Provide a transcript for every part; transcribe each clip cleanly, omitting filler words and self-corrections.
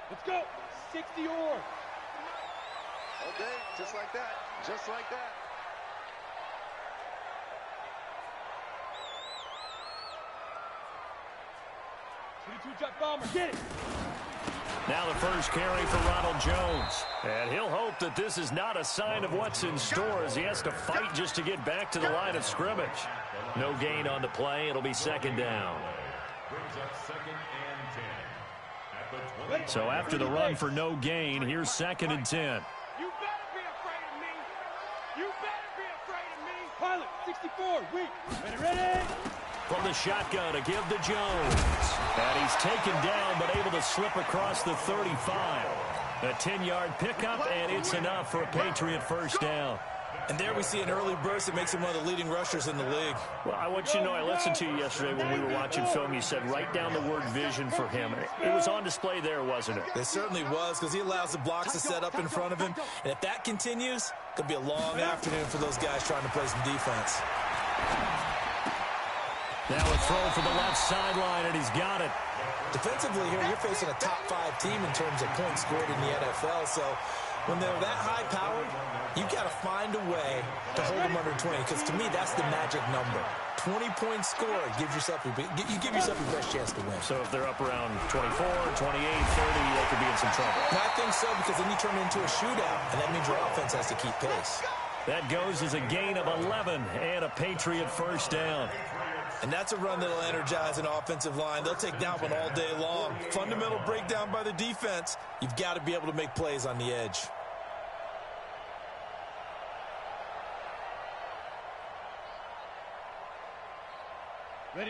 Let's go. 60 or. Okay, just like that. Just like that. Jet bomber, get it. Now the first carry for Ronald Jones. And he'll hope that this is not a sign of what's in store as he has to fight just to get back to the line of scrimmage. No gain on the play. It'll be second down. So after the run for no gain, here's second and 10. You better be afraid of me. You better be afraid of me. Pilot, 64, weak. Ready? From the shotgun to give to Jones. And he's taken down but able to slip across the 35. A 10-yard pickup, and it's enough for a Patriot first down. And there we see an early burst that makes him one of the leading rushers in the league. Well, I want you to know, I listened to you yesterday when we were watching film. You said write down the word vision for him. It was on display there, wasn't it? It certainly was, because he allows the blocks to set up in front of him. And if that continues, it could be a long afternoon for those guys trying to play some defense. Now a throw for the left sideline, and he's got it. Defensively here, you're facing a top-5 team in terms of points scored in the NFL. So when they're that high-powered, you've got to find a way to hold them under 20, because to me, that's the magic number. 20-point score, you give yourself your best chance to win. So if they're up around 24, 28, 30, they could be in some trouble. And I think so, because then you turn it into a shootout, and that means your offense has to keep pace. That goes as a gain of 11 and a Patriot first down. And that's a run that'll energize an offensive line. They'll take that one all day long. Fundamental breakdown by the defense. You've got to be able to make plays on the edge.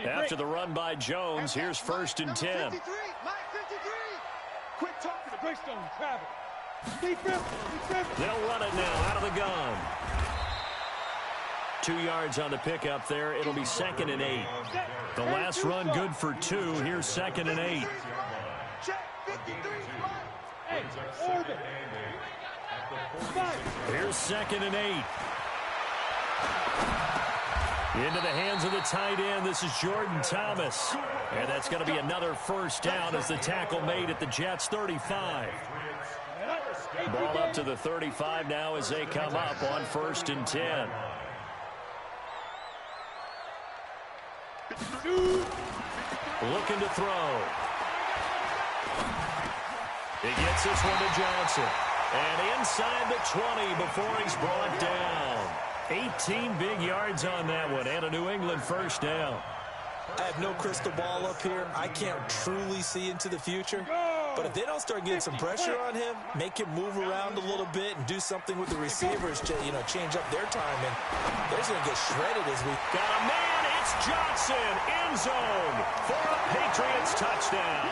After the run by Jones, here's first and 10. 53, Quick talk to the Greystone, Travis. They'll run it now out of the gun. 2 yards on the pickup there. It'll be second and 8. The last run good for 2. Here's second and 8. Here's second and 8. Into the hands of the tight end. This is Jordan Thomas. And that's going to be another first down as the tackle made at the Jets' 35. Ball up to the 35 now as they come up on first and 10. Looking to throw. He gets this one to Johnson. And inside the 20 before he's brought down. 18 big yards on that one and a New England first down. I have no crystal ball up here. I can't truly see into the future. But if they don't start getting some pressure on him, make him move around a little bit and do something with the receivers to, change up their timing, they're going to get shredded as we... Got a man. It's Johnson. End zone for a Patriots touchdown.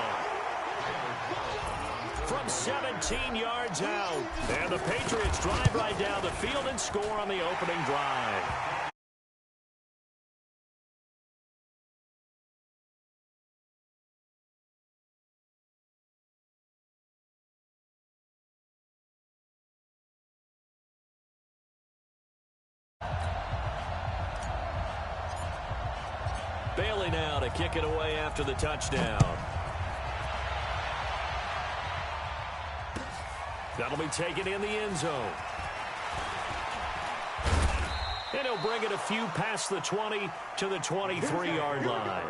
From 17 yards out. And the Patriots drive right down the field and score on the opening drive. Bailey now to kick it away after the touchdown. That'll be taken in the end zone. And he'll bring it a few past the 20 to the 23-yard line.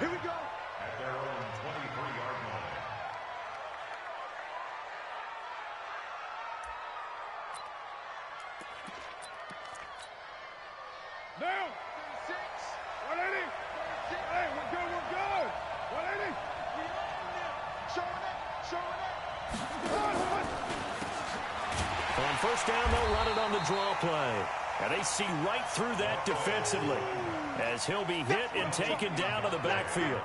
Here we go. At their own 23-yard line. Now, 6, 180. Hey, we're good, we're good. 180. Showing it. On first down, they'll run it on the draw play. And they see right through that defensively as he'll be hit and taken down to the backfield.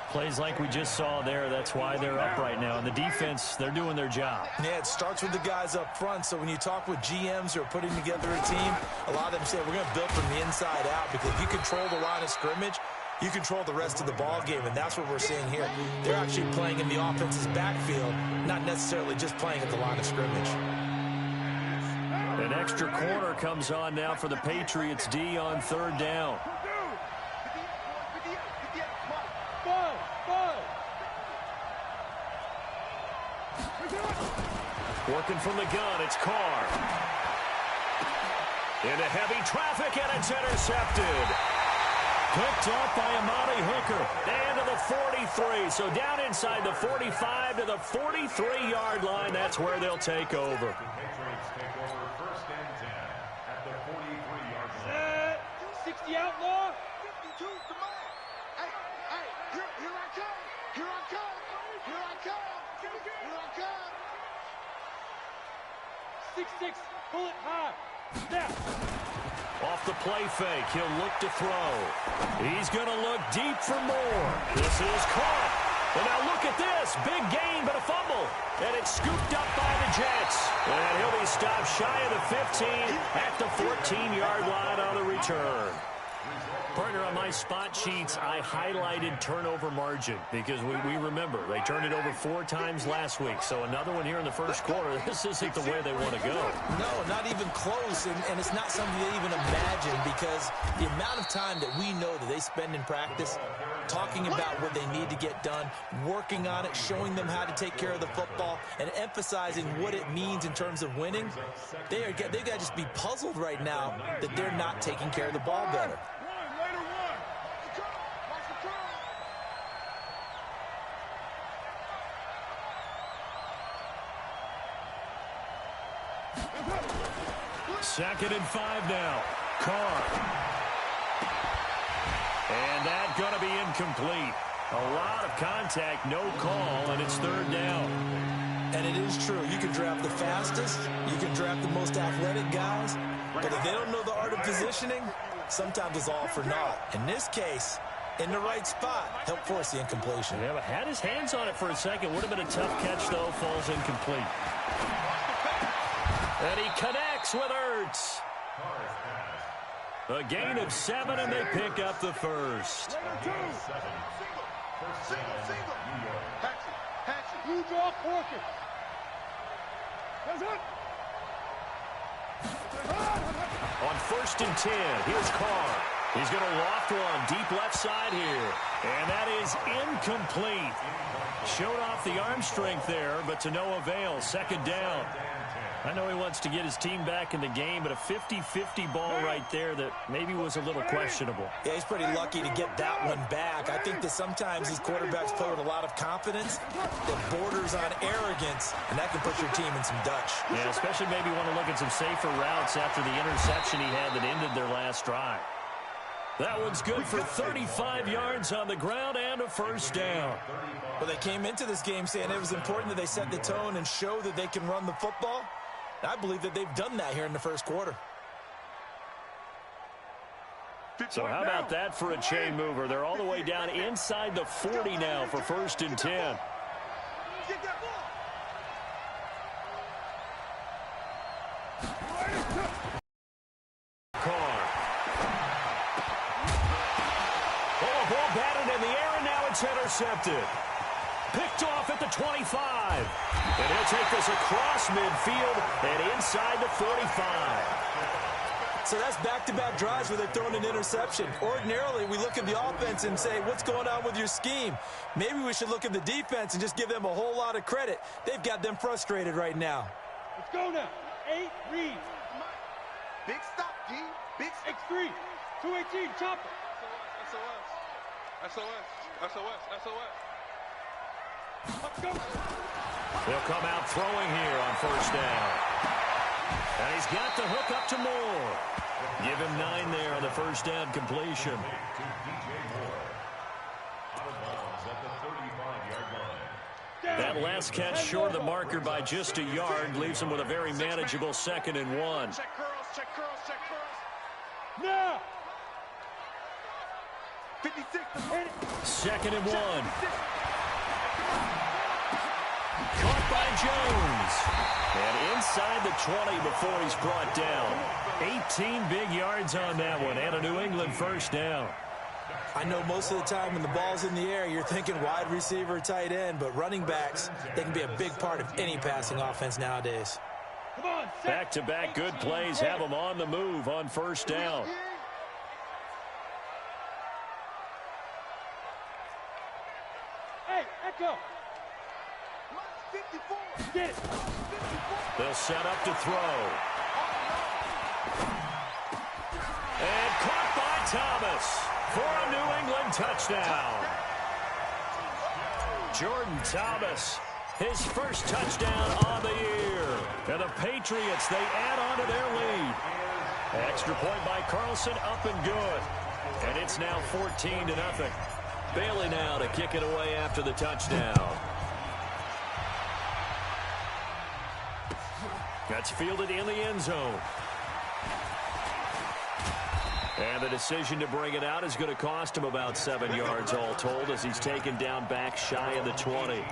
Plays like we just saw there, that's why they're up right now. And the defense, they're doing their job. Yeah, it starts with the guys up front. So when you talk with GMs who are putting together a team, a lot of them say, we're going to build from the inside out, because if you control the line of scrimmage, you control the rest of the ball game, and that's what we're seeing here. They're actually playing in the offense's backfield, not necessarily just playing at the line of scrimmage. An extra corner comes on now for the Patriots D on third down. Working from the gun, it's Carr. Into heavy traffic, and it's intercepted. Picked up by Amani Hooker. And to the 43. So down inside the 45 to the 43-yard line. That's where they'll take over. The Patriots take over first and 10 at the 43-yard line. 60 outlaw. 52, come on. Hey, here I come. Here I come. Here I come. Here I come. 6-6, pull it high. Snap. Off the play fake, he'll look to throw. He's going to look deep for more. This is caught. And now look at this. Big gain, but a fumble. And it's scooped up by the Jets. And he'll be stopped shy of the 15 at the 14-yard line on the return. Partner, on my spot sheets, I highlighted turnover margin because we remember they turned it over 4 times last week. So another one here in the first quarter. This isn't the way they want to go. No, not even close, and it's not something they even imagine because the amount of time that we know that they spend in practice talking about what they need to get done, working on it, showing them how to take care of the football, and emphasizing what it means in terms of winning, they've got to just be puzzled right now that they're not taking care of the ball better. Second and 5 now. Carr. And that's going to be incomplete. A lot of contact, no call, and it's third down. And it is true. You can draft the fastest. You can draft the most athletic guys. But if they don't know the art of positioning, sometimes it's all for naught. In this case, in the right spot, help force the incompletion. Yeah, but had his hands on it for a second. Would have been a tough catch, though. Falls incomplete. And he connects with Ertz. A gain of 7, and they pick up the first. Huge off Porker. On first and 10, here's Carr. He's going to loft one deep left side here. And that is incomplete. Showed off the arm strength there, but to no avail. Second down. I know he wants to get his team back in the game, but a 50-50 ball right there that maybe was a little questionable. Yeah, he's pretty lucky to get that one back. I think that sometimes these quarterbacks play with a lot of confidence that borders on arrogance, and that can put your team in some Dutch. Yeah, especially maybe want to look at some safer routes after the interception he had that ended their last drive. That one's good for 35 yards on the ground and a first down. Well, they came into this game saying it was important that they set the tone and show that they can run the football. I believe that they've done that here in the first quarter. So how about that for a chain mover? They're all the way down inside the 40 now for first and 10. Get that ball. Carr. Oh, a ball batted in the air, and now it's intercepted. Picked off at the 25. And he'll take this across midfield and inside the 45. So that's back-to-back drives where they've thrown an interception. Ordinarily, we look at the offense and say, what's going on with your scheme? Maybe we should look at the defense and just give them a whole lot of credit. They've got them frustrated right now. Let's go now. 8, read. Big stop, D. Big stop. X3, 218, chopper. SOS. Let's go. They'll come out throwing here on first down. And he's got the hook up to Moore. Give him 9 there on the first down completion. That last catch short of the marker by just a yard leaves him with a very manageable 2nd and 1. Check curls. Now. 56. 2nd and 1. Caught by Jones. And inside the 20 before he's brought down. 18 big yards on that one and a New England first down. I know most of the time when the ball's in the air, you're thinking wide receiver, tight end, but running backs, they can be a big part of any passing offense nowadays. Come on, Back-to-back good plays have him on the move on first down. Hey, Echo. Get it. They'll set up to throw. And caught by Thomas for a New England touchdown. Jordan Thomas, his first touchdown on the year. And the Patriots, they add on to their lead. Extra point by Carlson, up and good. And it's now 14-0. Bailey now to kick it away after the touchdown. That's fielded in the end zone. And the decision to bring it out is going to cost him about 7 yards all told as he's taken down back shy of the 20.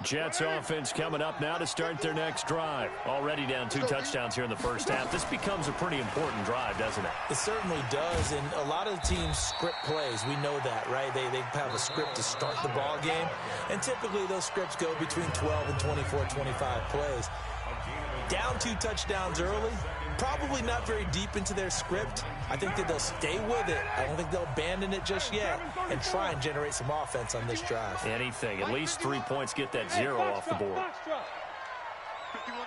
Jets offense coming up now to start their next drive. Already down 2 touchdowns here in the first half. This becomes a pretty important drive, doesn't it? It certainly does, and a lot of the teams script plays. We know that, right? They have a script to start the ball game, and typically those scripts go between 12 and 24, 25 plays. Down 2 touchdowns early, probably not very deep into their script. I think that they'll stay with it. I don't think they'll abandon it just yet and try and generate some offense on this drive. Anything. At least 3 points, get that 0 off the board. 51's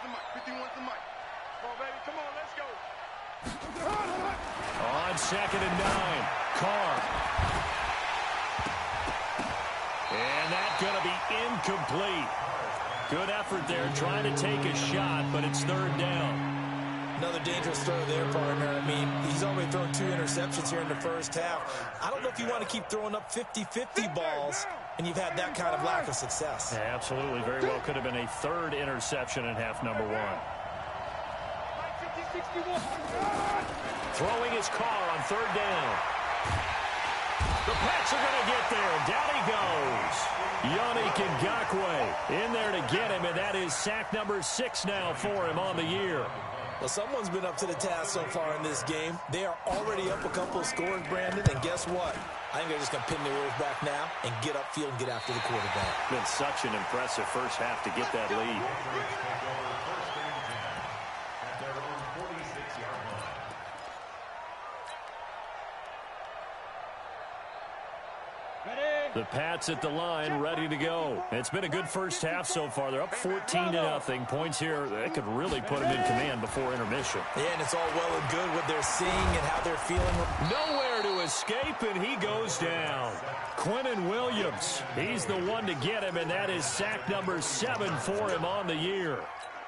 the mic. 51's the mic. Come on, baby. Come on, let's go. On 2nd and 9, Carr. And that's going to be incomplete. Good effort there, trying to take a shot, but it's 3rd down. Another dangerous throw there, partner. I mean, he's already thrown 2 interceptions here in the first half. I don't know if you want to keep throwing up 50-50 balls, and you've had that kind of lack of success. Yeah, absolutely. Very well could have been a 3rd interception in half number 1. Throwing his car on 3rd down. The Pats are going to get there. Down he goes. Yannick Ngakoue in there to get him, and that is sack number 6 now for him on the year. Well, someone's been up to the task so far in this game. They are already up a couple of scores, Brandon, and guess what? I think they're just going to pin their ears back now and get upfield and get after the quarterback. Been such an impressive first half to get that lead. The Pats at the line, ready to go. It's been a good first half so far. They're up 14-0. Points here, they could really put them in command before intermission. Yeah, and it's all well and good what they're seeing and how they're feeling. Nowhere to escape, and he goes down. Quinnen Williams, he's the one to get him, and that is sack number 7 for him on the year.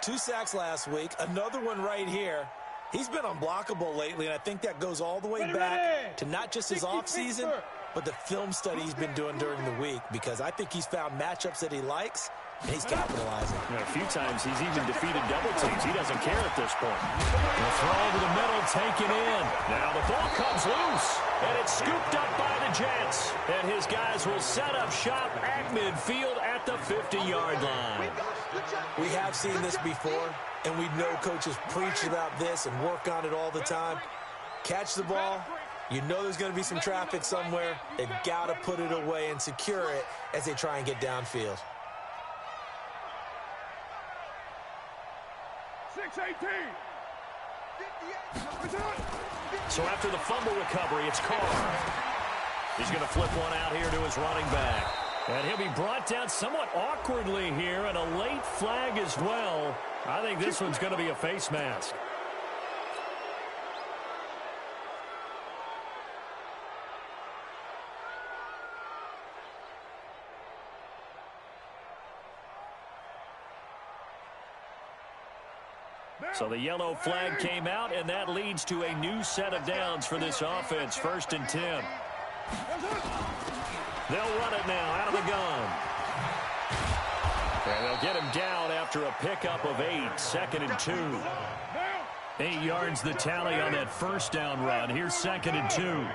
2 sacks last week, another one right here. He's been unblockable lately, and I think that goes all the way back to not just his offseason, but the film study he's been doing during the week, because I think he's found matchups that he likes, and he's capitalizing. A few times he's even defeated double teams. He doesn't care at this point. The throw over the middle, taken in. Now the ball comes loose, and it's scooped up by the Jets. And his guys will set up shop at midfield at the 50-yard line. We have seen this before, and we know coaches preach about this and work on it all the time. Catch the ball. You know there's going to be some traffic somewhere. They've got to put it away and secure it as they try and get downfield. 6-18. So after the fumble recovery, it's Carr. He's going to flip one out here to his running back. And he'll be brought down somewhat awkwardly here, and a late flag as well. I think this one's going to be a face mask. So the yellow flag came out, and that leads to a new set of downs for this offense. 1st and 10. They'll run it now out of the gun. And they'll get him down after a pickup of 8. 2nd and 2. 8 yards the tally on that first down run. Here's 2nd and 2.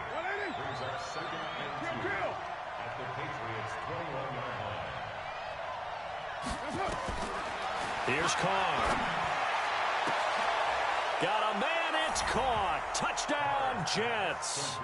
Here's Carr. Got a man at It's caught. Touchdown, Jets.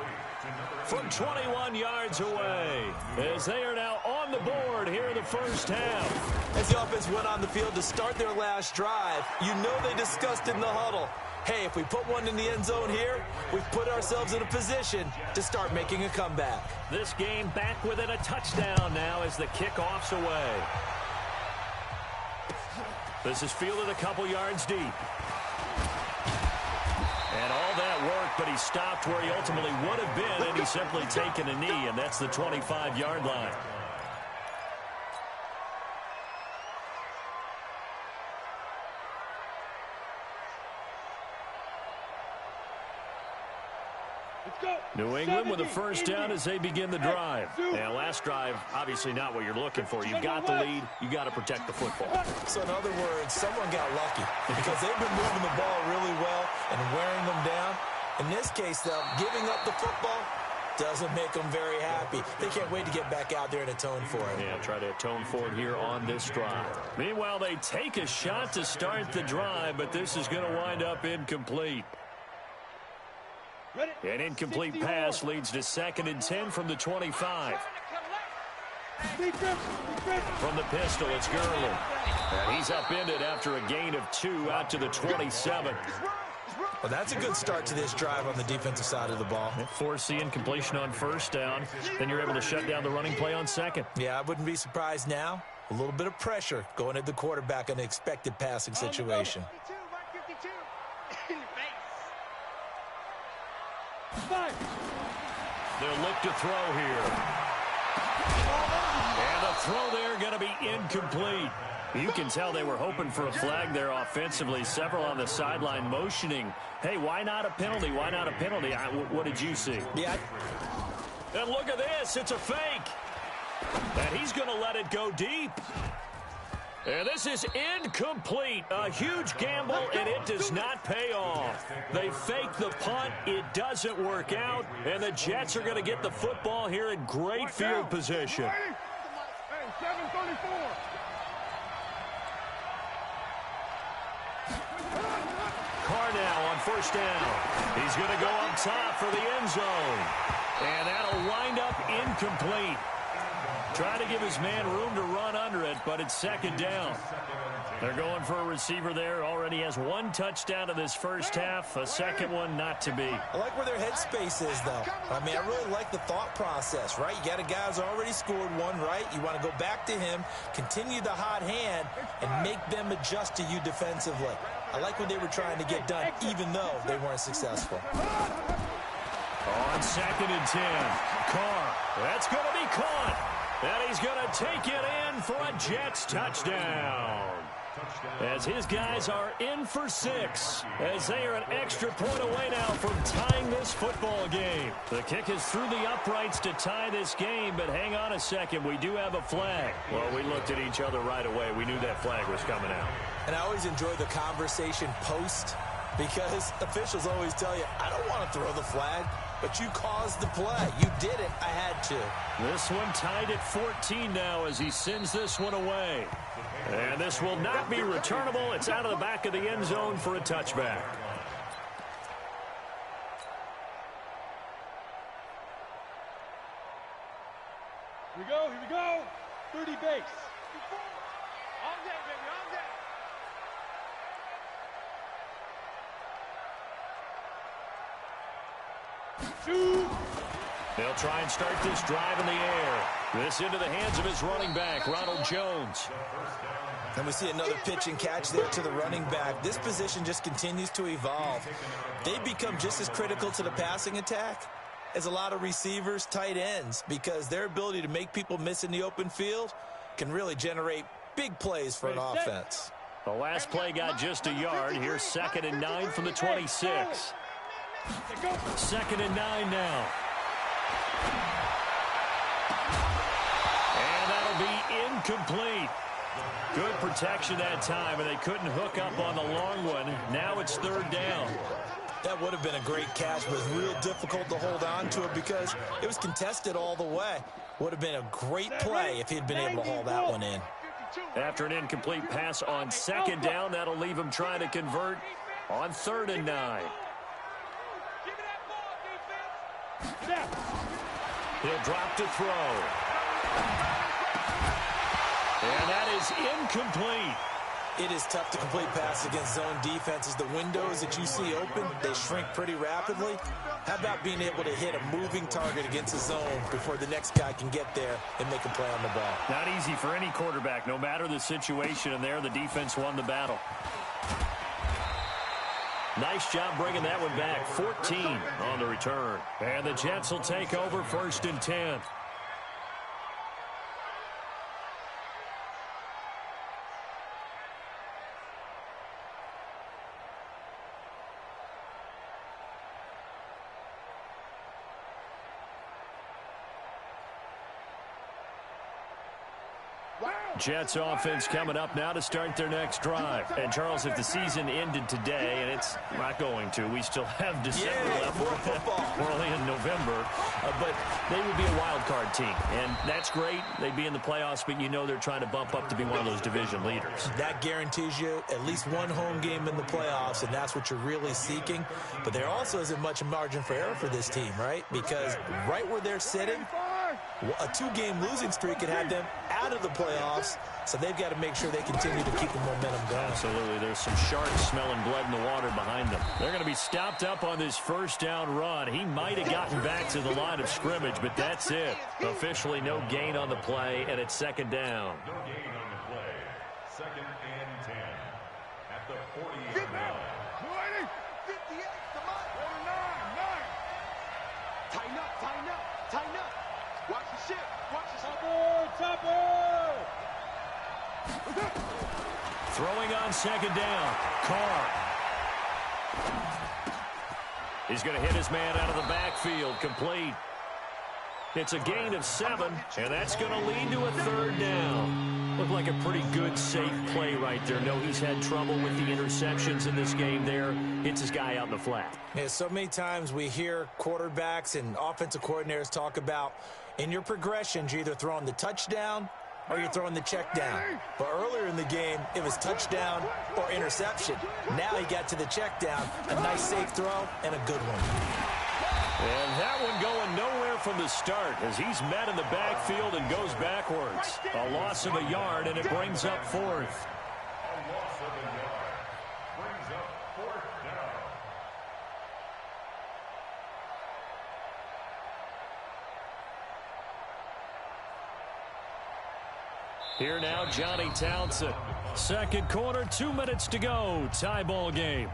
From 21 yards away, as they are now on the board here in the first half. As the offense went on the field to start their last drive, you know they discussed in the huddle, hey, if we put one in the end zone here, we've put ourselves in a position to start making a comeback. This game back within a touchdown now as the kickoff's away. This is fielded a couple yards deep. And all that work, but he stopped where he ultimately would have been, and he's simply taken a knee, and that's the 25-yard line. New England with a first down as they begin the drive. And last drive, obviously not what you're looking for. You've got the lead. You've got to protect the football. So in other words, someone got lucky because they've been moving the ball really well and wearing them down. In this case, though, giving up the football doesn't make them very happy. They can't wait to get back out there and atone for it. Yeah, try to atone for it here on this drive. Meanwhile, they take a shot to start the drive, but this is going to wind up incomplete. An incomplete pass leads to 2nd and 10 from the 25. From the pistol, it's Gurley. And he's upended after a gain of 2 out to the 27. Well, that's a good start to this drive on the defensive side of the ball. Force the incompletion on first down. Then you're able to shut down the running play on second. Yeah, I wouldn't be surprised now. A little bit of pressure going at the quarterback in an expected passing situation. They'll look to throw here. And the throw there going to be incomplete. You can tell they were hoping for a flag there offensively. Several on the sideline motioning, hey, why not a penalty? Why not a penalty? What did you see? Yeah. And look at this. It's a fake. And he's going to let it go deep. And this is incomplete. A huge gamble, and it does not pay off. They fake the punt. It doesn't work out. And the Jets are going to get the football here in great field position. Hey, 734. Carr now on first down. He's going to go up top for the end zone. And that'll wind up incomplete. Trying to give his man room to run under it, but it's 2nd down. They're going for a receiver there. Already has 1 touchdown in this first half. A second one not to be. I like where their headspace is, though. I mean, I really like the thought process, right? You got a guy who's already scored 1, right? You want to go back to him, continue the hot hand, and make them adjust to you defensively. I like what they were trying to get done, even though they weren't successful. On 2nd and 10, Carr. That's going to be caught. And he's going to take it in for a Jets touchdown. As his guys are in for 6, as they are an extra point away now from tying this football game. The kick is through the uprights to tie this game, but hang on a second, we do have a flag. Well, we looked at each other right away. We knew that flag was coming out. And I always enjoy the conversation post, because officials always tell you, I don't want to throw the flag, but you caused the play. You did it. I had to. This one tied at 14 now as he sends this one away. And this will not be returnable. It's out of the back of the end zone for a touchback. Here we go. 30 base. On deck, baby, on deck. 2. They'll try and start this drive in the air. This into the hands of his running back, Ronald Jones. And we see another pitch and catch there to the running back. This position just continues to evolve. They become just as critical to the passing attack as a lot of receivers, tight ends, because their ability to make people miss in the open field can really generate big plays for an offense. The last play got just a yard. Here's 2nd and 9 from the 26. 2nd and 9 now. And that'll be incomplete. Good protection that time, and they couldn't hook up on the long one. Now it's 3rd down. That would have been a great catch, but it was real difficult to hold on to it because it was contested all the way. Would have been a great play if he had been able to haul that one in. After an incomplete pass on 2nd down, that'll leave him trying to convert on 3rd and 9. He'll drop to throw. And that is incomplete. It is tough to complete passes against zone defenses. The windows that you see open, they shrink pretty rapidly. How about being able to hit a moving target against a zone before the next guy can get there and make a play on the ball? Not easy for any quarterback, no matter the situation. And there, the defense won the battle. Nice job bringing that one back. 14 on the return. And the Jets will take over 1st and 10. Jets offense coming up now to start their next drive. And, Charles, if the season ended today, and it's not going to, we still have December left. We're only in November. But they would be a wild card team. And that's great. They'd be in the playoffs, but you know they're trying to bump up to be one of those division leaders. That guarantees you at least one home game in the playoffs, and that's what you're really seeking. But there also isn't much margin for error for this team, right? Because right where they're sitting, a 2-game losing streak could have them out of the playoffs, so they've got to make sure they continue to keep the momentum going. Absolutely. There's some sharks smelling blood in the water behind them. They're going to be stopped up on this first down run. He might have gotten back to the line of scrimmage, but that's it. Officially no gain on the play, and it's 2nd down. No gain on the play. 2nd and 10 at the 48 yard. 20, 58, come on. 9. Tighten up, tighten up, tighten up. Watch the ship, watch the ship. Topper! Throwing on 2nd down. Carr. He's going to hit his man out of the backfield. Complete. It's a gain of 7, and that's going to lead to a 3rd down. Looked like a pretty good, safe play right there. No, he's had trouble with the interceptions in this game there. Hits his guy out in the flat. Yeah, so many times we hear quarterbacks and offensive coordinators talk about in your progressions, you're either throwing the touchdown or you're throwing the check down. But earlier in the game, it was touchdown or interception. Now he got to the check down, a nice safe throw, and a good one. And that one going nowhere from the start as he's met in the backfield and goes backwards. A loss of a yard, and it brings up 4th. A loss of a yard. Brings up 4th down. Here now, Johnny Townsend. 2nd quarter, 2 minutes to go. Tie ball game.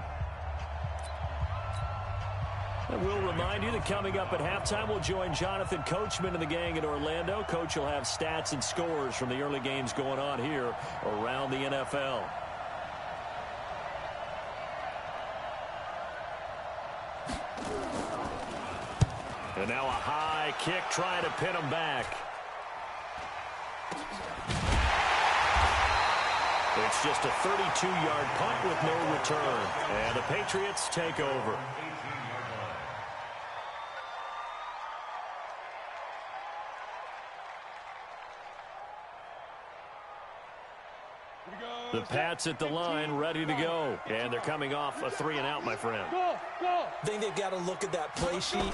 And we'll remind you that coming up at halftime, we'll join Jonathan Coachman and the gang in Orlando. Coach will have stats and scores from the early games going on here around the NFL. And now a high kick trying to pin him back. It's just a 32-yard punt with no return. And the Patriots take over. The Pats at the line, ready to go. And they're coming off a 3-and-out, my friend. I think they've got to look at that play sheet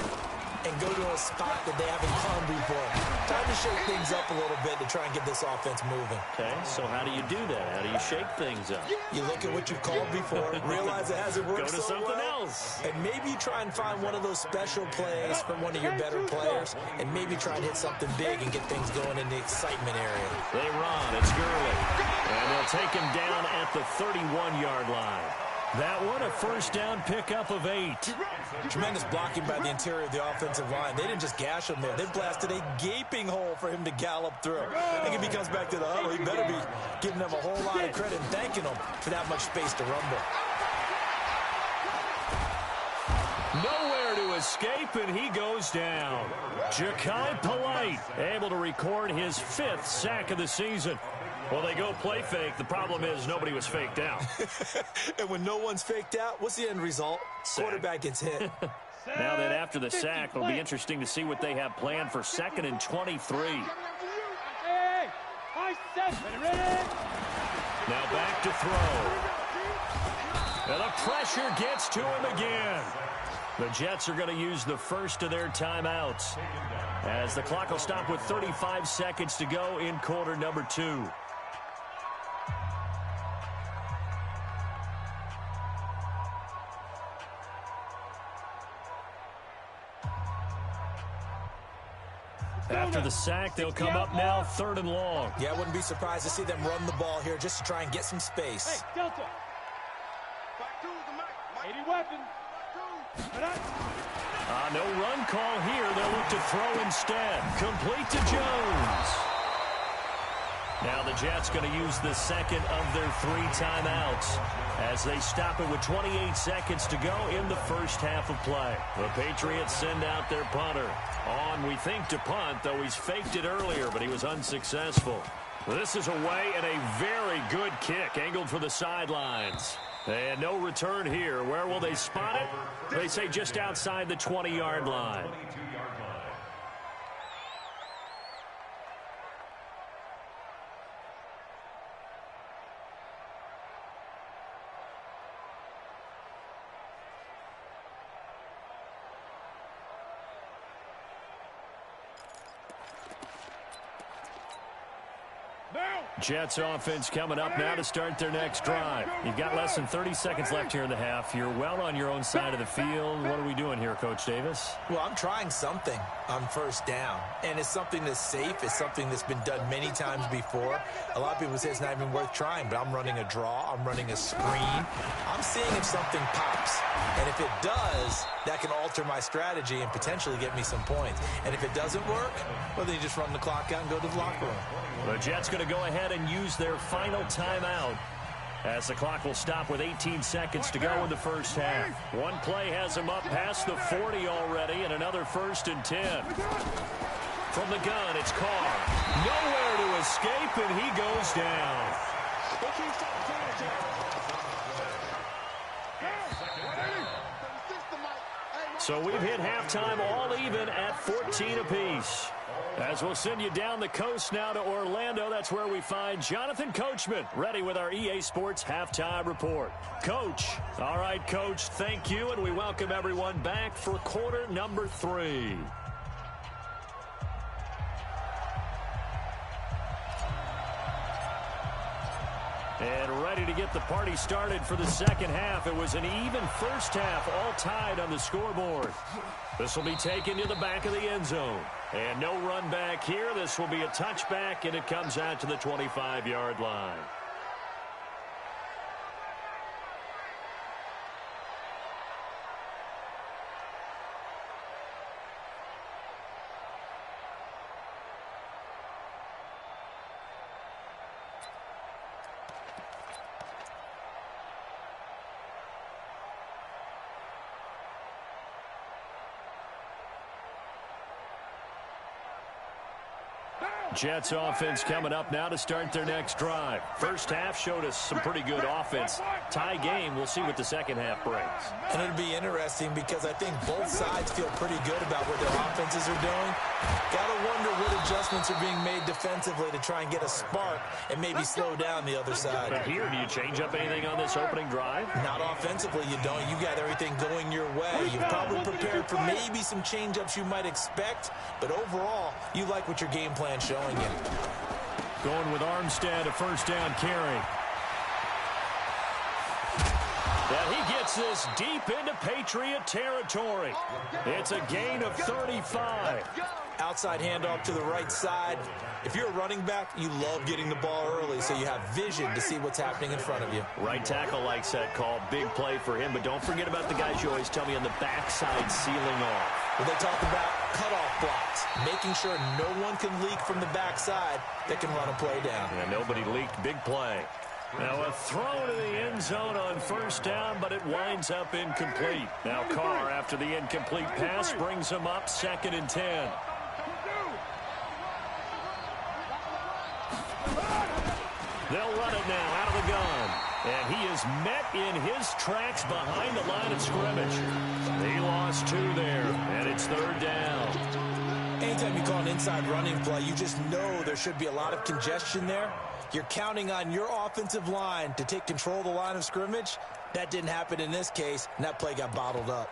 and go to a spot that they haven't come before. Time to shake things up a little bit to try and get this offense moving. Okay, so how do you do that? How do you shake things up? You look at what you've called before, realize it hasn't worked Go to so something well, else. and maybe you try and find one of those special plays from one of your better players, and maybe try and hit something big and get things going in the excitement area. They run. It's Gurley. And they'll take him down at the 31-yard line. That one, a first down pickup of 8. Tremendous blocking by the interior of the offensive line. They didn't just gash him there. They blasted a gaping hole for him to gallop through. I think if he comes back to the huddle, he better be giving them a whole lot of credit and thanking them for that much space to rumble. Nowhere to escape, and he goes down. Ja'Kai Polite able to record his 5th sack of the season. Well, they go play fake. The problem is nobody was faked out. And when no one's faked out, what's the end result? Sack. Quarterback gets hit. Now that after the sack, it'll be interesting to see what they have planned for 2nd and 23. Hey, I said, ready? Now back to throw. And the pressure gets to him again. The Jets are going to use the first of their timeouts as the clock will stop with 35 seconds to go in quarter number 2. After the sack, they'll come up now 3rd and long. Yeah, I wouldn't be surprised to see them run the ball here just to try and get some space. Hey, Delta. 80 weapon. No run call here. They'll look to throw instead. Complete to Jones. Now the Jets going to use the second of their 3 timeouts as they stop it with 28 seconds to go in the first half of play. The Patriots send out their punter. On, we think, to punt, though he's faked it earlier, but he was unsuccessful. This is away and a very good kick angled for the sidelines. And no return here. Where will they spot it? They say just outside the 20-yard line. Jets offense coming up now to start their next drive. You've got less than 30 seconds left here in the half. You're well on your own side of the field. What are we doing here, Coach Davis? Well, I'm trying something on first down, and it's something that's safe. It's something that's been done many times before. A lot of people say it's not even worth trying, but I'm running a draw. I'm running a screen. I'm seeing if something pops, and if it does, that can alter my strategy and potentially get me some points. And if it doesn't work, well, then you just run the clock out and go to the locker room. The Jets going to go ahead and use their final timeout as the clock will stop with 18 seconds to go in the first half. One play has him up past the 40 already, and another 1st and 10. From the gun, it's Carr. Nowhere to escape, and he goes down. So we've hit halftime all even at 14 apiece. As we'll send you down the coast now to Orlando, that's where we find Jonathan Coachman, ready with our EA Sports Halftime Report. Coach. All right, Coach, thank you, and we welcome everyone back for quarter number 3. And ready to get the party started for the second half. It was an even first half, all tied on the scoreboard. This will be taken to the back of the end zone. And no run back here. This will be a touchback, and it comes out to the 25-yard line. Jets offense coming up now to start their next drive. First half showed us some pretty good offense. Tie game. We'll see what the second half brings. And it'll be interesting because I think both sides feel pretty good about what their offenses are doing. Got to wonder what adjustments are being made defensively to try and get a spark and maybe slow down the other side. But here, do you change up anything on this opening drive? Not offensively, you don't. You got everything going your way. You've probably prepared for maybe some change-ups you might expect, but overall, you like what your game plan's showing you. Going with Armstead, a first down carry. And he gets this deep into Patriot territory. It's a gain of 35. Outside handoff to the right side. If you're a running back, you love getting the ball early so you have vision to see what's happening in front of you. Right tackle likes that call. Big play for him, but don't forget about the guys you always tell me on the backside sealing off. Well, they talk about cutoff blocks, making sure no one can leak from the backside that can run a play down. And nobody leaked. Big play. Now a throw to the end zone on first down, but it winds up incomplete. Now Carr, after the incomplete pass, brings him up 2nd and 10. They'll run it now out of the gun. And he is met in his tracks behind the line of scrimmage. He lost 2 there, and it's 3rd down. Anytime you call an inside running play, you just know there should be a lot of congestion there. You're counting on your offensive line to take control of the line of scrimmage. That didn't happen in this case, and that play got bottled up.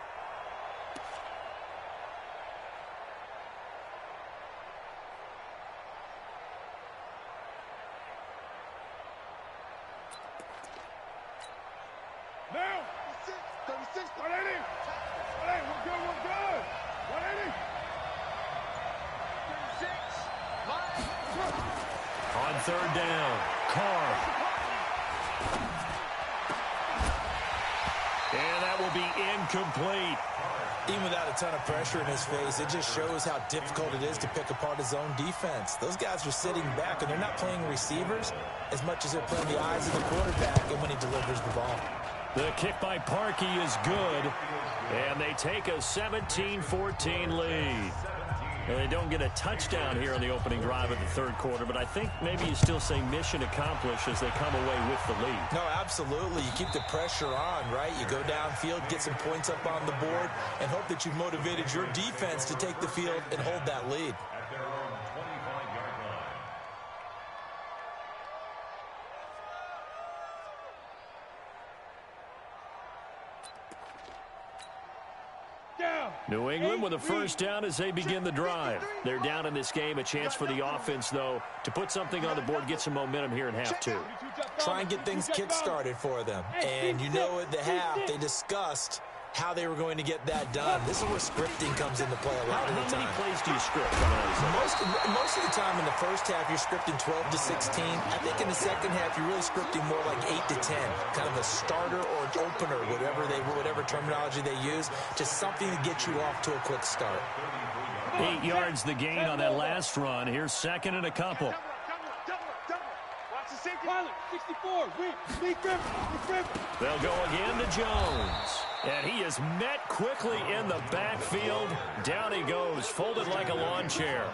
36. 180. 180. We're good. We're good. 180. 36. On third down, Carr. And that will be incomplete. Even without a ton of pressure in his face, it just shows how difficult it is to pick apart his own defense. Those guys are sitting back, and they're not playing receivers as much as they're playing the eyes of the quarterback and when he delivers the ball. The kick by Parkey is good, and they take a 17-14 lead. Well, they don't get a touchdown here on the opening drive of the third quarter, but I think maybe you still say mission accomplished as they come away with the lead. No, absolutely. You keep the pressure on, right? You go downfield, get some points up on the board, and hope that you've motivated your defense to take the field and hold that lead. At their own 25-yard line. Down. New England with a first down as they begin the drive. They're down in this game. A chance for the offense, though, to put something on the board, get some momentum here in half two. Try and get things kick-started for them. And you know at the half, they discussed how they were going to get that done. This is where scripting comes into play a lot of the How many time. plays do you script coming out of this? Most of the time in the first half, you're scripting 12 to 16. I think in the second half, you're really scripting more like 8 to 10. Kind of a starter or an opener, whatever terminology they use. Just something to get you off to a quick start. 8 yards the gain on that last run. Here's second and a couple. Watch the safety. Pilot, 64. Lee Griffin. They'll go again to Jones. And he is met quickly in the backfield. Down he goes, folded like a lawn chair.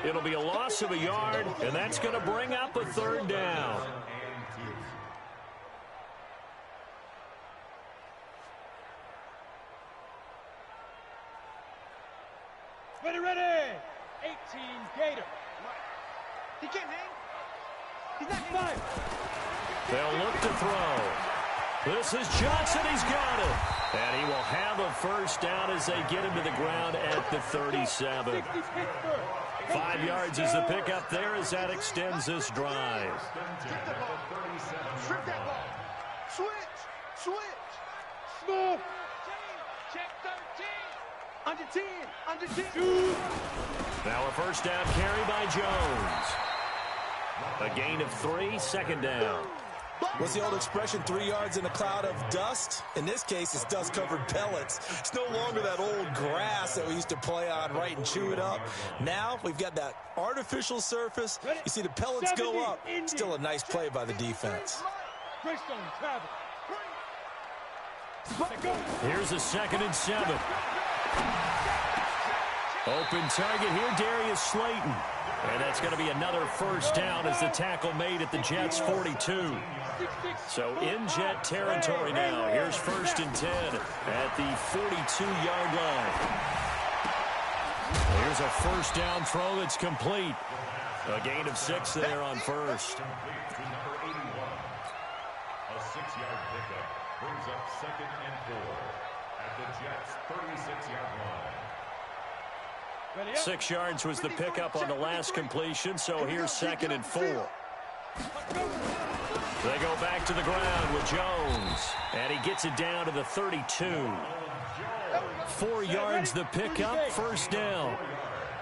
It'll be a loss of a yard, and that's going to bring up a third down. Ready. 18 Gator. He can't hang. He's not five. They'll look to throw. This is Johnson. He's got it. And he will have a first down as they get him to the ground at the 37. 5 yards is the pickup there as that extends this drive. Get the ball. Strip that ball. Switch. Small. Check 13. Under 10. Now a first down carry by Jones. A gain of 3, second down. What's the old expression, 3 yards in a cloud of dust? In this case, it's dust-covered pellets. It's no longer that old grass that we used to play on, right, and chew it up. Now we've got that artificial surface. You see the pellets go up. Still a nice play by the defense. Greystone, travel. Here's a 2nd and 7. Open target here, Darius Slayton. And that's going to be another first down as the tackle made at the Jets' 42. So in Jet territory now. Here's 1st and 10 at the 42-yard line. Here's a first down throw that's complete. A gain of 6 there on first. Number 81. A 6-yard pickup brings up 2nd and 4 at the Jets' 36-yard line. 6 yards was the pickup on the last completion, so here's 2nd and 4. They go back to the ground with Jones, and he gets it down to the 32. 4 yards the pickup, first down.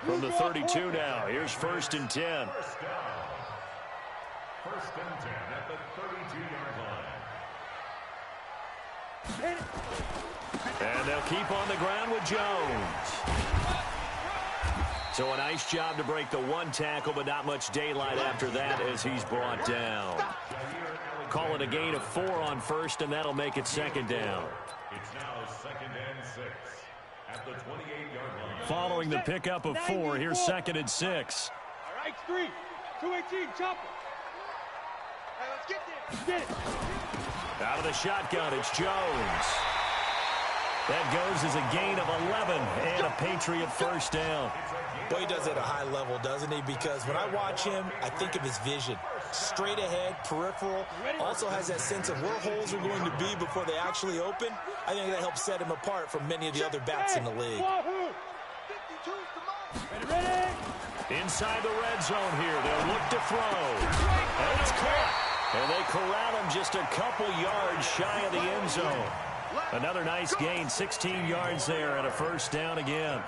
From the 32 now, here's 1st and 10. 1st and 10 at the 32-yard line. And they'll keep on the ground with Jones. So a nice job to break the one tackle, but not much daylight after that as he's brought down. Call it a gain of 4 on first, and that'll make it 2nd down. It's now 2nd and 6 at the 28-yard line. Following the pickup of 4, here's 2nd and 6. All right, 3. 218, chopper. Hey, let's get there. Get it. Out of the shotgun, it's Jones. That goes as a gain of 11 and a Patriot first down. Boy, he does it at a high level, doesn't he? Because when I watch him, I think of his vision. Straight ahead, peripheral, also has that sense of where holes are going to be before they actually open. I think that helps set him apart from many of the other backs in the league. 52's the most. Ready. Inside the red zone here, they'll look to throw. And it's caught. And they corral him just a couple yards shy of the end zone. Another nice gain, 16 yards there and a first down again.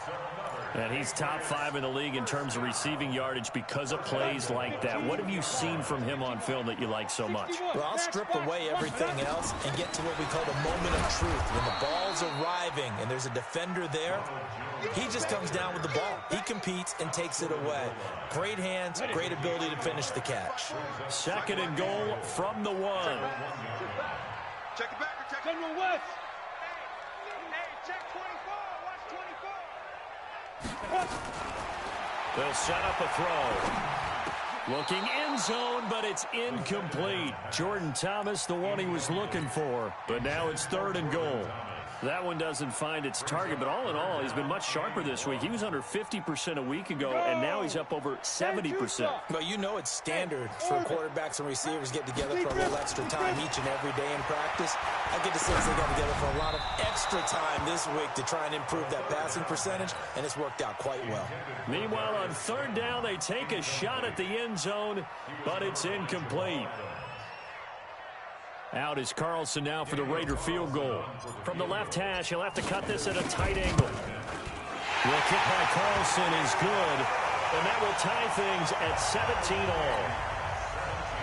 And he's top 5 in the league in terms of receiving yardage because of plays like that. What have you seen from him on film that you like so much? Well, I'll strip away everything else and get to what we call the moment of truth. When the ball's arriving and there's a defender there, he just comes down with the ball. He competes and takes it away. Great hands, great ability to finish the catch. Second and goal from the 1. Check it back. Check General West. Hey, check 24. Watch 24. They'll set up a throw. Looking end zone, but it's incomplete. Jordan Thomas, the one he was looking for. But now it's third and goal. That one doesn't find its target, but all in all, he's been much sharper this week. He was under 50% a week ago, and now he's up over 70%. Well, you know it's standard for quarterbacks and receivers get together for a little extra time each and every day in practice. I get the sense they got together for a lot of extra time this week to try and improve that passing percentage, and it's worked out quite well. Meanwhile, on third down, they take a shot at the end zone, but it's incomplete. Out is Carlson now for the Raider field goal. From the left hash, he'll have to cut this at a tight angle. The kick by Carlson is good, and that will tie things at 17-all.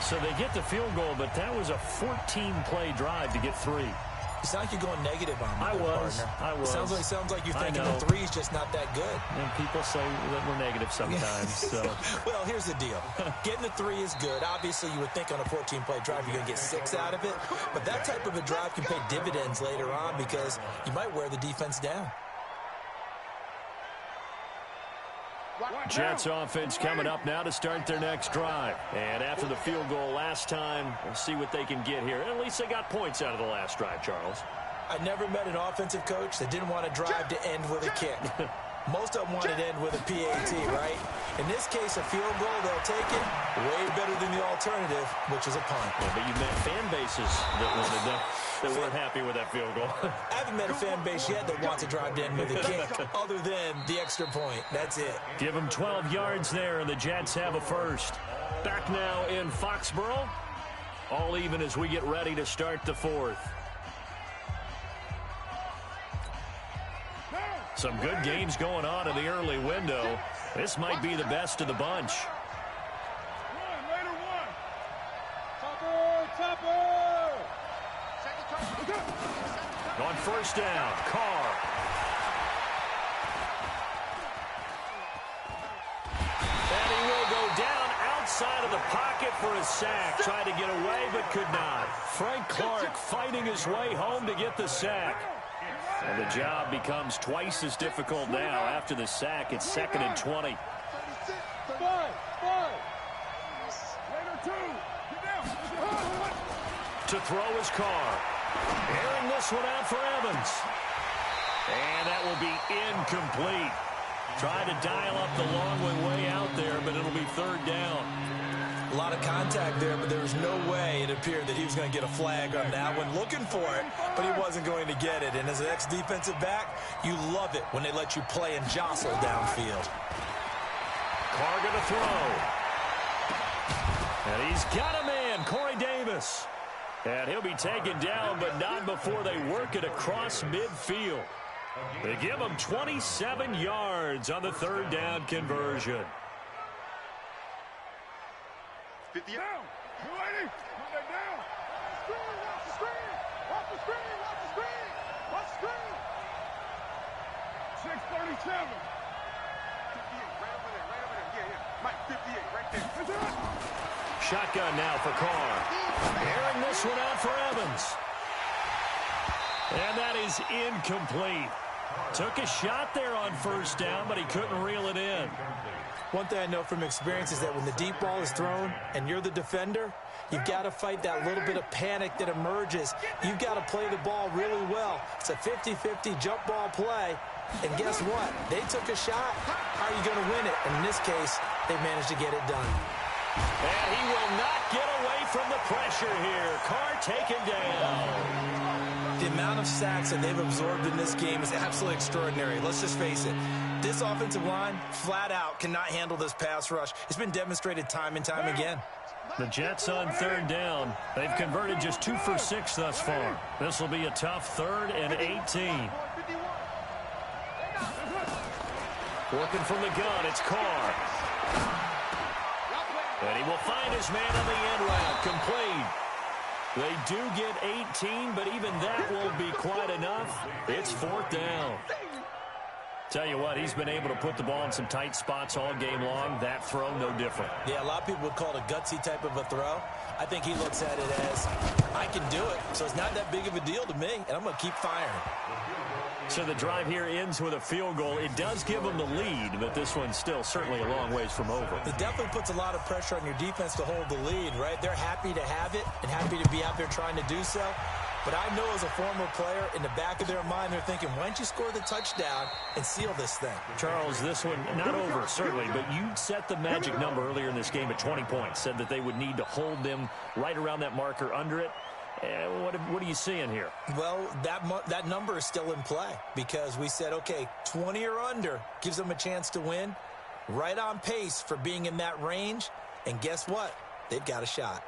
So they get the field goal, but that was a 14-play drive to get 3. You sound like you're going negative on me, I was. It sounds like you're thinking the 3's just not that good. And people say that we're negative sometimes. So. Well, here's the deal. Getting the 3 is good. Obviously, you would think on a 14-play drive you're going to get 6 out of it. But that type of a drive can pay dividends later on because you might wear the defense down. Jets offense coming up now to start their next drive. And after the field goal last time, we'll see what they can get here. At least they got points out of the last drive, Charles. I never met an offensive coach that didn't want to drive to end with a kick. Most of them wanted to end with a PAT, right? In this case, a field goal, they'll take it. Way better than the alternative, which is a punt. Yeah, but you met fan bases that weren't happy with that field goal. I haven't met a fan base yet that wants to drive to end with a kick, other than the extra point. That's it. Give them 12 yards there, and the Jets have a first. Back now in Foxborough. All even as we get ready to start the 4th. Some good games going on in the early window. This might be the best of the bunch. Raider 1. Topper. On first down, Carr. And he will go down outside of the pocket for a sack. Tried to get away, but could not. Frank Clark fighting his way home to get the sack. And the job becomes twice as difficult now. After the sack, it's 2nd and 20. 5. Raider 2. Get down. To throw is Carr. Airing this one out for Evans. And that will be incomplete. Tried to dial up the long way out there, but it'll be third down. A lot of contact there, but there was no way it appeared that he was going to get a flag on that one. Looking for it, but he wasn't going to get it. And as an ex-defensive back, you love it when they let you play and jostle downfield. Carr going to throw. And he's got a man, Corey Davis. And he'll be taken down, but not before they work it across midfield. They give him 27 yards on the third down conversion. 50 Down. You ready? Put that down. Watch the screen. Watch the screen. Watch the screen. Watch the screen. 637. 58, right over there. Yeah. Mike, 58, right there. That's it. Shotgun now for Carr. Airing this one out for Evans. And that is incomplete. Took a shot there on first down, but he couldn't reel it in. One thing I know from experience is that when the deep ball is thrown and you're the defender, you've got to fight that little bit of panic that emerges. You've got to play the ball really well. It's a 50-50 jump ball play. And guess what? They took a shot. How are you going to win it? And in this case, they managed to get it done. And he will not get away from the pressure here. Carr taken down. The amount of sacks that they've absorbed in this game is absolutely extraordinary. Let's just face it. This offensive line, flat out, cannot handle this pass rush. It's been demonstrated time and time again. The Jets on third down. They've converted just 2 for 6 thus far. This will be a tough 3rd and 18. Working from the gun, it's Carr. And he will find his man on the end route, complete. They do get 18, but even that won't be quite enough. It's 4th down. Tell you what, he's been able to put the ball in some tight spots all game long. That throw, no different. Yeah, a lot of people would call it a gutsy type of a throw. I think he looks at it as, I can do it, so it's not that big of a deal to me, and I'm going to keep firing. So the drive here ends with a field goal. It does give them the lead, but this one's still certainly a long ways from over. It definitely puts a lot of pressure on your defense to hold the lead, right? They're happy to have it and happy to be out there trying to do so. But I know as a former player, in the back of their mind, they're thinking, why don't you score the touchdown and seal this thing? Charles, this one, not over, certainly, but you set the magic number earlier in this game at 20 points, said that they would need to hold them right around that marker under it. What are you seeing here? Well, that number is still in play because we said, okay, 20 or under gives them a chance to win. Right on pace for being in that range. And guess what? They've got a shot.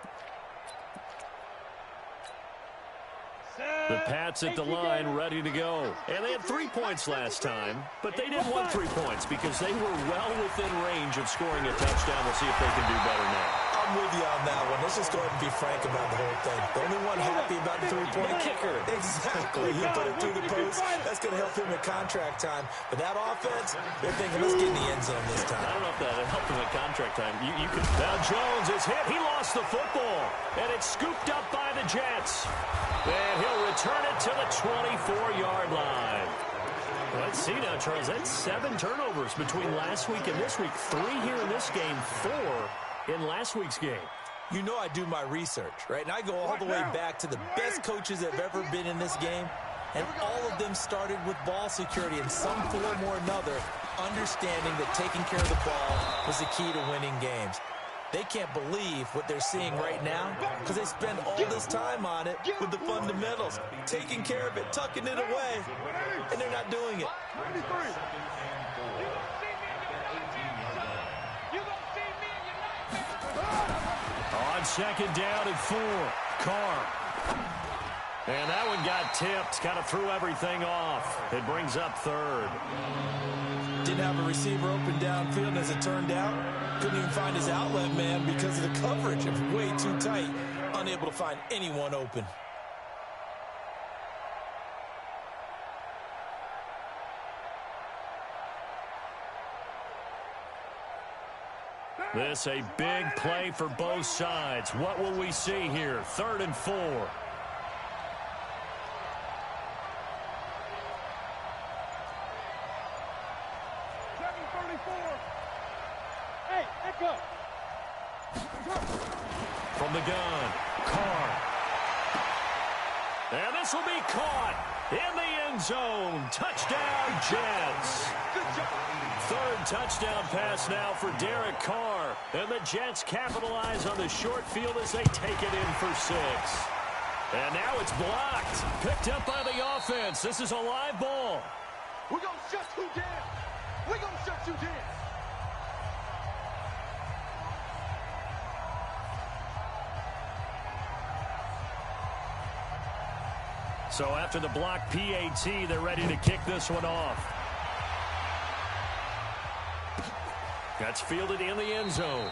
The Pats at the line, ready to go. And they had 3 points last time, but they didn't want 3 points because they were well within range of scoring a touchdown. We'll see if they can do better now. I'm with you on that one. Let's just go ahead and be frank about the whole thing. The only one happy about the three-point kicker. Exactly. He put it through the post. That's going to help him at contract time. But that offense, they're thinking, let's get in the end zone this time. I don't know if that helped him at contract time. You could. Now Jones is hit. He lost the football. And it's scooped up by the Jets. And he'll return it to the 24-yard line. Let's see now, Charles. That's 7 turnovers between last week and this week. 3 here in this game, 4 in last week's game. You know I do my research, right? And I go all the way back to the best coaches that have ever been in this game. And all of them started with ball security in some form or another, understanding that taking care of the ball was the key to winning games. They can't believe what they're seeing right now because they spend all this time on it with the fundamentals, taking care of it, tucking it away, and they're not doing it. On second down and 4, Carr. And that one got tipped, kind of threw everything off. It brings up 3rd. Didn't have a receiver open downfield, and as it turned out, couldn't even find his outlet man because of the coverage. It was way too tight, unable to find anyone open. This a big play for both sides. What will we see here? 3rd and 4. Hey, echo. From the gun, Carr. And this will be caught in the end zone. Touchdown, Jets. 3rd touchdown pass now for Derek Carr. And the Jets capitalize on the short field as they take it in for 6. And now it's blocked. Picked up by the offense. This is a live ball. We're going to shut you down. We're going to shut you down. So after the block PAT, they're ready to kick this one off. That's fielded in the end zone.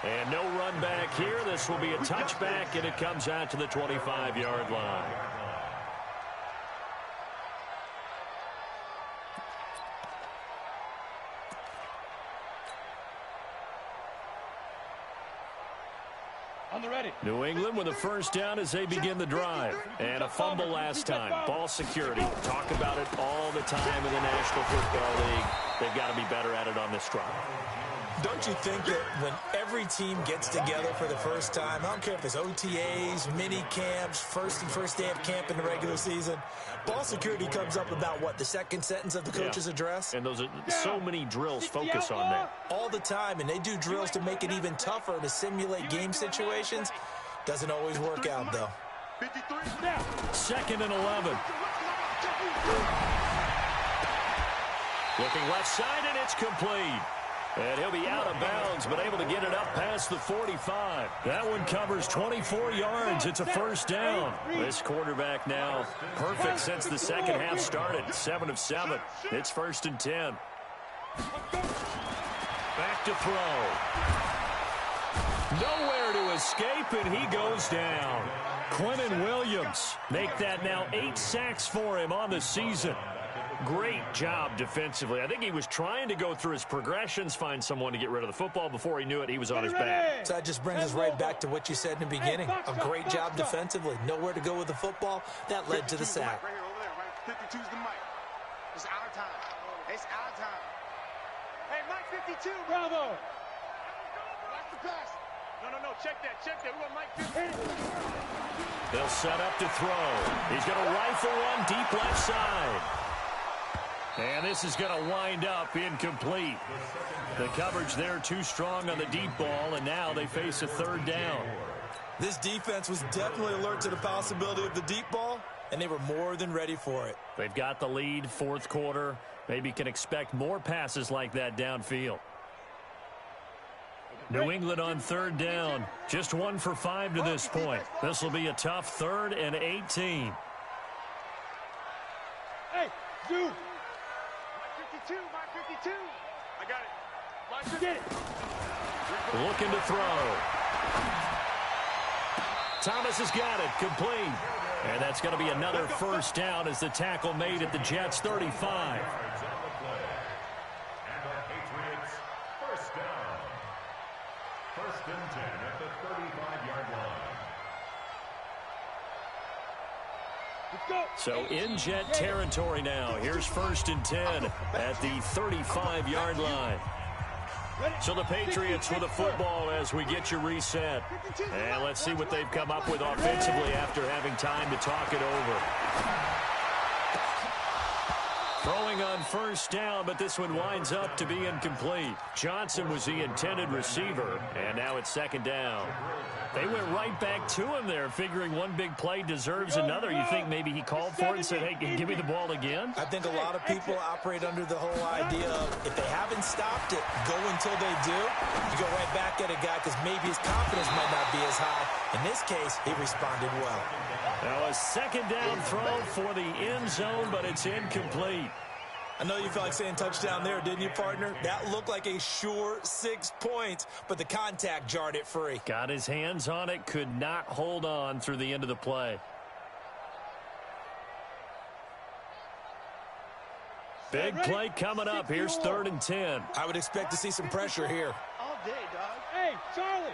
And no run back here. This will be a touchback, and it comes out to the 25-yard line. On the ready. New England with a first down as they begin the drive. And a fumble last time. Ball security. Talk about it all the time in the National Football League. They've got to be better at it on this drive. Don't you think that when every team gets together for the first time, I don't care if it's OTAs, mini camps, first day of camp in the regular season, ball security comes up about, what, the second sentence of the coach's address? And those are so many drills focus on that. All the time, and they do drills to make it even tougher to simulate game situations. Doesn't always work out, though. 2nd and 11. Looking left side, and it's complete. And he'll be out of bounds, but able to get it up past the 45. That one covers 24 yards. It's a first down. This quarterback now perfect since the second half started. 7 of 7. It's 1st and 10. Back to throw. Nowhere to escape, and he goes down. Quinnen Williams make that now 8 sacks for him on the season. Great job defensively. I think he was trying to go through his progressions, find someone to get rid of the football. Before he knew it, he was on his back. So that just brings us right back to what you said in the beginning. A great job defensively. Nowhere to go with the football. That led to the sack. Right here, over there, right? 52's the mic. It's our time. It's our time. Hey, Mike 52. Bravo. Watch the pass. No, check that. We want Mike 50. They'll set up to throw. He's going to rifle one deep left side. And this is going to wind up incomplete. The coverage there too strong on the deep ball, and now they face a 3rd down. This defense was definitely alert to the possibility of the deep ball, and they were more than ready for it. They've got the lead, 4th quarter. Maybe can expect more passes like that downfield. New England on 3rd down. Just 1 for 5 to this point. This will be a tough 3rd and 18. Hey, you. Mike 52. I got it. Mike, get it. Looking to throw. Thomas has got it, complete. And that's going to be another first down as the tackle made at the Jets' 35. And the Patriots, first down. 1st and 10 at the 35-yard line. Let's go. So in Jet territory now. Here's 1st and 10 at the 35-yard line. So the Patriots with a football as we get you reset. And let's see what they've come up with offensively after having time to talk it over. Throwing on 1st down, but this one winds up to be incomplete. Johnson was the intended receiver, and now it's 2nd down. They went right back to him there, figuring one big play deserves another. You think maybe he called for it and said, hey, give me the ball again? I think a lot of people operate under the whole idea of if they haven't stopped it, go until they do. You go right back at a guy because maybe his confidence might not be as high. In this case, he responded well. Now a 2nd down throw for the end zone, but it's incomplete. I know you felt like saying touchdown there, didn't you, partner? That looked like a sure 6 points, but the contact jarred it free. Got his hands on it, could not hold on through the end of the play. Big play coming up. Here's 3rd and 10. I would expect to see some pressure here. All day, dog. Hey, Charlie.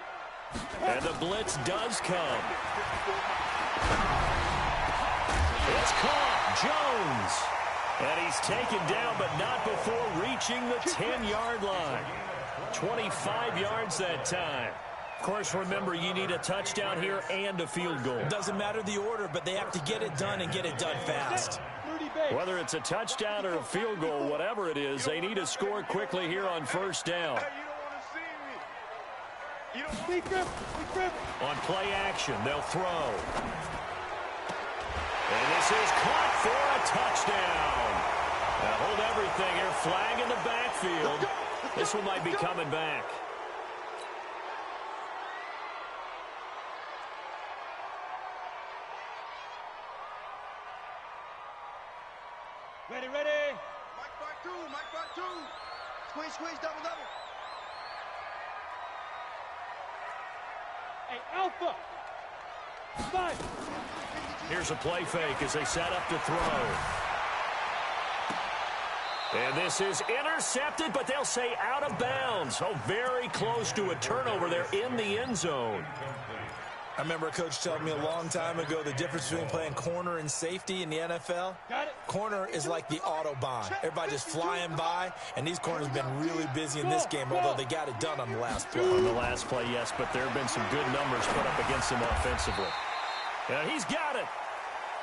And the blitz does come. It's caught. Jones. And he's taken down, but not before reaching the 10-yard line. 25 yards that time. Of course, remember, you need a touchdown here and a field goal. Doesn't matter the order, but they have to get it done and get it done fast. Whether it's a touchdown or a field goal, whatever it is, they need to score quickly here on 1st down. Hey, you don't want to see me. Big grip. On play action, they'll throw. And this is caught for a touchdown. Now hold everything here. Flag in the backfield. This one might be coming back. Ready. Mike part two. Squeeze, double. Hey, Alpha. 5. Here's a play fake as they set up to throw. And this is intercepted, but they'll say out of bounds. Oh, very close to a turnover there in the end zone. I remember a coach telling me a long time ago the difference between playing corner and safety in the NFL. Got it. Corner is like the Autobahn. Everybody just flying by, and these corners have been really busy in this game, although they got it done on the last play. On the last play, yes, but there have been some good numbers put up against them offensively. And he's got it.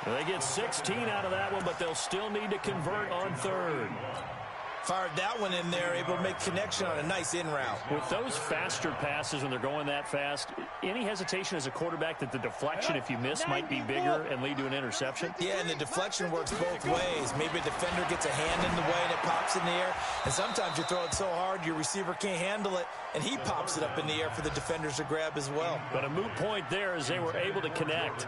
They get 16 out of that one, but they'll still need to convert on 3rd. Fired that one in there, able to make connection on a nice in route. With those faster passes when they're going that fast, any hesitation as a quarterback that the deflection, if you miss, might be bigger and lead to an interception? Yeah, and the deflection works both ways. Maybe a defender gets a hand in the way and it pops in the air. And sometimes you throw it so hard your receiver can't handle it, and he pops it up in the air for the defenders to grab as well. But a moot point there as they were able to connect.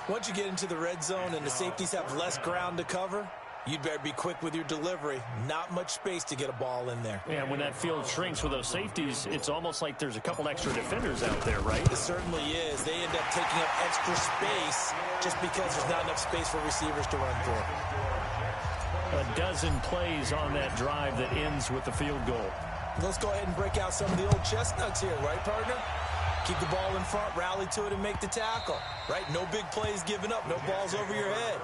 Once you get into the red zone and the safeties have less ground to cover, you'd better be quick with your delivery. Not much space to get a ball in there. And when that field shrinks with those safeties, it's almost like there's a couple extra defenders out there, right? It certainly is. They end up taking up extra space just because there's not enough space for receivers to run through. A dozen plays on that drive that ends with the field goal. Let's go ahead and break out some of the old chestnuts here, right, partner? Keep the ball in front, rally to it, and make the tackle, right? No big plays given up, no balls over your head.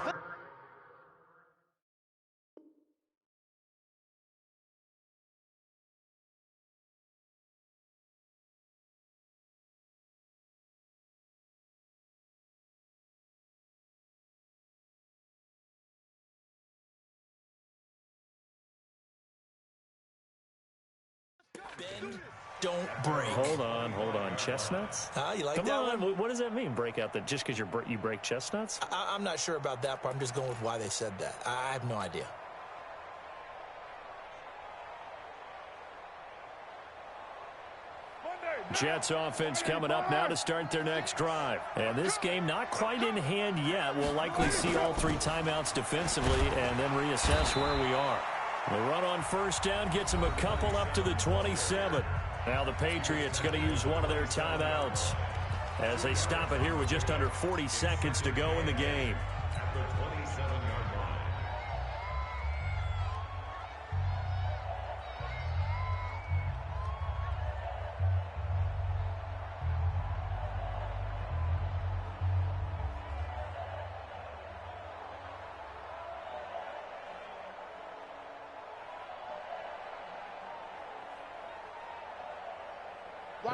Bend, don't break. Hold on. Chestnuts? You like Come that on. one? What does that mean, break out? That just because you break chestnuts? I'm not sure about that, but I'm just going with why they said that. I have no idea. Jets offense coming up now to start their next drive. And this game not quite in hand yet. We'll likely see all three timeouts defensively and then reassess where we are. The run on first down gets them a couple up to the 27. Now the Patriots going to use one of their timeouts as they stop it here with just under 40 seconds to go in the game. At the 27-yard line.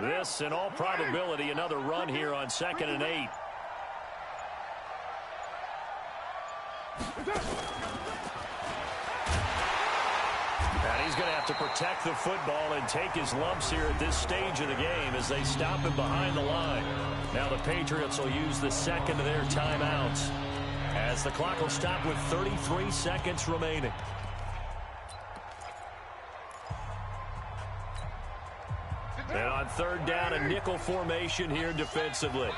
This, in all probability, another run here on 2nd and 8. And he's going to have to protect the football and take his lumps here at this stage of the game as they stop him behind the line. Now the Patriots will use the second of their timeouts as the clock will stop with 33 seconds remaining. And on third down, a nickel formation here defensively.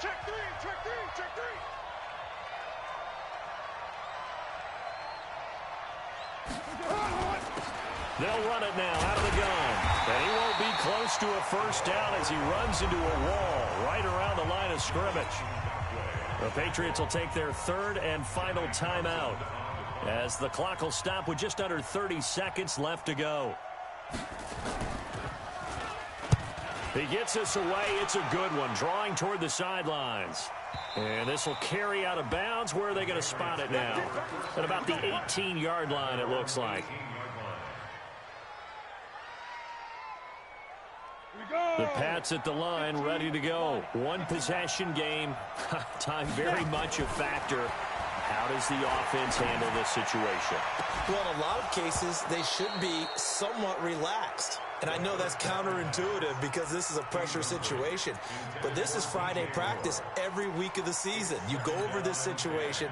Check three. They'll run it now out of the gun. And he won't be close to a first down as he runs into a wall right around the line of scrimmage. The Patriots will take their third and final timeout as the clock will stop with just under 30 seconds left to go. He gets this away. It's a good one, drawing toward the sidelines. And this will carry out of bounds. Where are they going to spot it now? At about the 18-yard line, it looks like. The Pats at the line, ready to go. One possession game. Time very much a factor. How does the offense handle this situation? Well, in a lot of cases, they should be somewhat relaxed. And I know that's counterintuitive because this is a pressure situation. But this is Friday practice every week of the season. You go over this situation,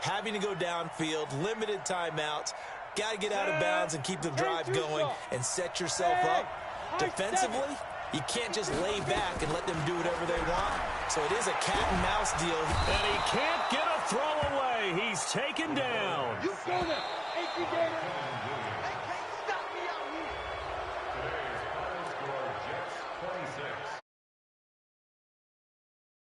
having to go downfield, limited timeouts, got to get out of bounds and keep the drive going and set yourself up. Defensively, you can't just lay back and let them do whatever they want. So it is a cat and mouse deal. And he can't get a throw away. He's taken down. You go there. Ain't you, Gator?